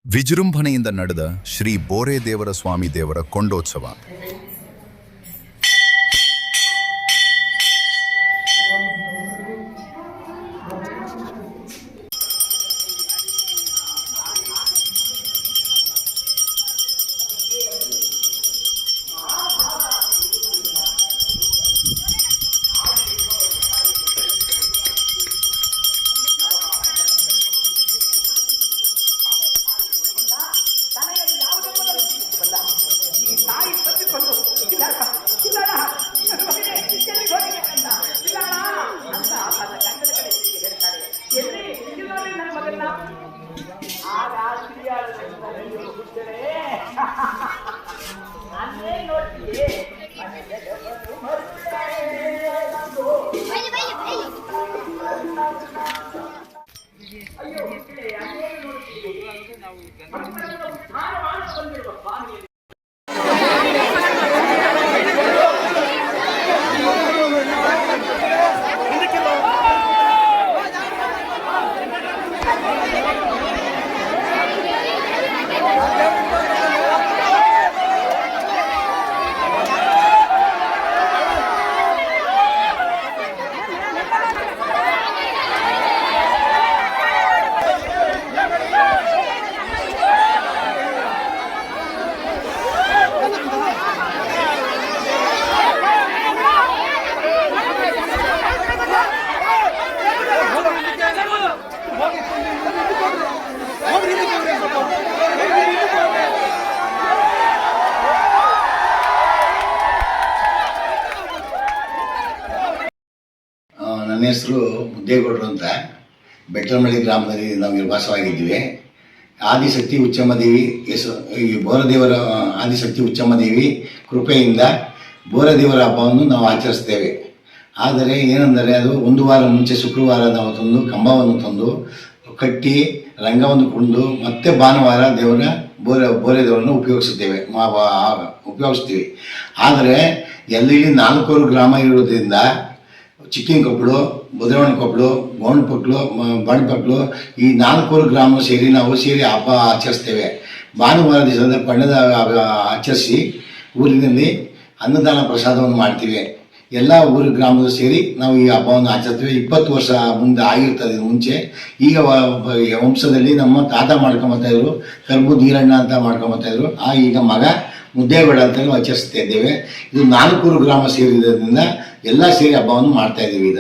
ವಿಜೃಂಭಣೆಯಿಂದ ನಡೆದ ಶ್ರೀ ಬೋರೆದೇವರ ಸ್ವಾಮಿ ದೇವರ ಕೊಂಡೋತ್ಸವ. ನನ್ನ ಹೆಸರು ಮುದ್ದೇಗೌಡರು ಅಂತ ಬೆಟ್ಟರಮಳ್ಳಿ ಗ್ರಾಮದಲ್ಲಿ ನಾವು ನಿರ್ವಾಸವಾಗಿದ್ದೀವಿ. ಆದಿಶಕ್ತಿ ಉಚ್ಚಮ್ಮದೇವಿ ಈ ಬೋರದೇವರ ಆದಿಶಕ್ತಿ ಉಚ್ಚಮ್ಮದೇವಿ ಕೃಪೆಯಿಂದ ಬೋರದೇವರ ಹಬ್ಬವನ್ನು ನಾವು ಆಚರಿಸ್ತೇವೆ. ಆದರೆ ಏನೆಂದರೆ ಅದು ಒಂದು ವಾರ ಮುಂಚೆ ಶುಕ್ರವಾರ ನಾವು ತಂದು ಕಂಬವನ್ನು ತಂದು ಕಟ್ಟಿ ರಂಗವನ್ನು ಕೊಂಡು ಮತ್ತೆ ಭಾನುವಾರ ಬೋರೆದೇವರನ್ನು ಉಪಯೋಗಿಸ್ತೀವಿ. ಆದರೆ ಎಲ್ಲಿ 4 ಗ್ರಾಮ ಇರೋದ್ರಿಂದ ಚಿಕ್ಕಿನಕೊಪ್ಪಲು, ಬುದ್ರವನಕೊಪ್ಪಲು, ಗೋಣಪಕ್ಲು, ಬಣಪಕ್ಲು ಈ 4 ಗ್ರಾಮ ನಾವು ಸೇರಿ ಹಬ್ಬ ಆಚರಿಸ್ತೇವೆ. ಭಾನುವಾರ ದಿವಸದ ಬಣ್ಣದ ಆಚರಿಸಿ ಊರಿನಲ್ಲಿ ಅನ್ನದಾನ ಪ್ರಸಾದವನ್ನು ಮಾಡ್ತೀವಿ. ಎಲ್ಲ ಗ್ರಾಮದವರು ಸೇರಿ ನಾವು ಈ ಹಬ್ಬವನ್ನು ಆಚರಿಸ್ತೀವಿ. 20 ವರ್ಷ ಮುಂದೆ ಆಗಿರ್ತದೆ. ಮುಂಚೆ ಈಗ ವಂಶದಲ್ಲಿ ನಮ್ಮ ತಾತ ಮಾಡ್ಕೊಂಬರ್ತಾಯಿದ್ರು, ಕರ್ಬು ನೀರಣ್ಣ ಅಂತ ಮಾಡ್ಕೊಂಬರ್ತಾಯಿದ್ರು. ಈಗ ಮಗ ಮುದ್ದೇಗೌಡ ಅಂತಲೂ ಆಚರಿಸ್ತಾ ಇದ್ದೇವೆ. ಇದು 4 ಗ್ರಾಮ ಸೇರಿರೋದ್ರಿಂದ ಎಲ್ಲ ಸೇರಿ ಹಬ್ಬವನ್ನು ಮಾಡ್ತಾಯಿದ್ದೀವಿ.